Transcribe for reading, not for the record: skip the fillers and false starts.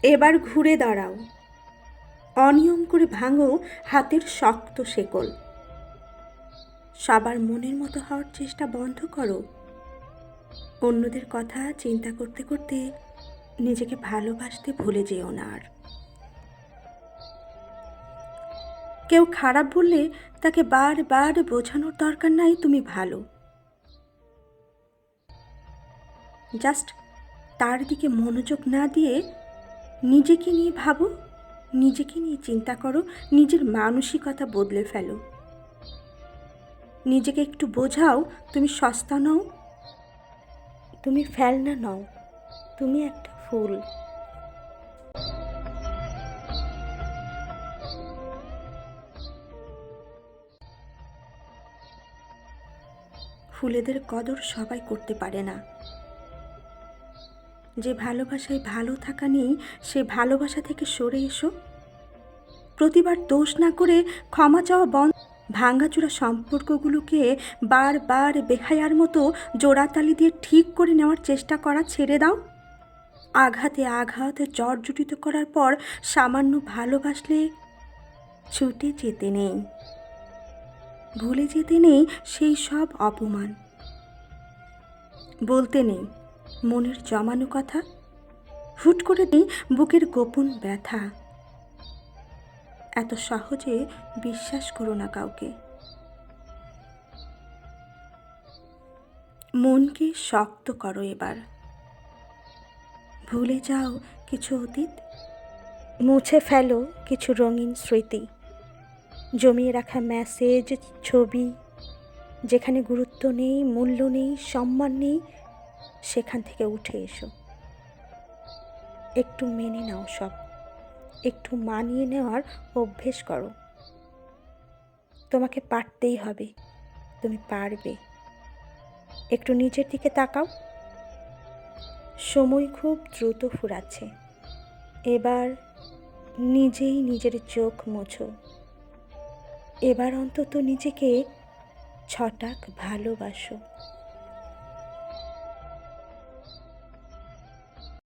এবার ঘুরে দাঁড়াও, অনিয়ম করে ভাঙো হাতের শক্ত শেকল। সবার মনের মতো হওয়ার চেষ্টা বন্ধ করো। অন্যদের কথা চিন্তা করতে করতে নিজেকে ভালোবাসতে ভুলে যেও না আর। কেউ খারাপ বললে তাকে বারবার বোঝানোর দরকার নাই তুমি ভালো। জাস্ট তার দিকে মনোযোগ না দিয়ে নিজেকে নিয়ে ভাবো, নিজেকে নিয়ে চিন্তা করো, নিজের মানসিকতা বদলে ফেলো। নিজেকে একটু বোঝাও তুমি সস্তা নও, তুমি ফেলনা নও, তুমি একটা ফুল। ফুলেদের কদর সবাই করতে পারে না। যে ভালোবাসায় ভালো থাকা নেই সে ভালোবাসা থেকে সরে এসো। প্রতিবার দোষ না করে ক্ষমা চাওয়া বন্ধ। ভাঙাচোরা সম্পর্কগুলোকে বারবার বেহায়ার মতো জোড়াতালি দিয়ে ঠিক করে নেওয়ার চেষ্টা করা ছেড়ে দাও। আঘাতে আঘাতে জর্জরিত করার পর সামান্য ভালোবাসলে ছুটে যেতে নেই, ভুলে যেতে নেই সেই সব অপমান। বলতে নেই মনের জমানো কথা, হুট করে নেই বুকের গোপন ব্যথা। এত সহজে বিশ্বাস করো না কাউকে। মনকে শক্ত করো এবার। ভুলে যাও কিছু অতীত, মুছে ফেলো কিছু রঙিন স্মৃতি। জমিয়ে রাখা মেসেজ, ছবি, যেখানে গুরুত্ব নেই, মূল্য নেই, সম্মান নেই, সেখান থেকে উঠে এসো। একটু মেনে নাও সব, একটু মানিয়ে নেওয়ার অভ্যেস করো। তোমাকে পারতেই হবে, তুমি পারবে। একটু নিজের দিকে তাকাও। সময় খুব দ্রুত ফুরাচ্ছে। এবার নিজেই নিজের চোখ মোছো। এবার অন্তত নিজেকে ছটাক ভালোবাসো।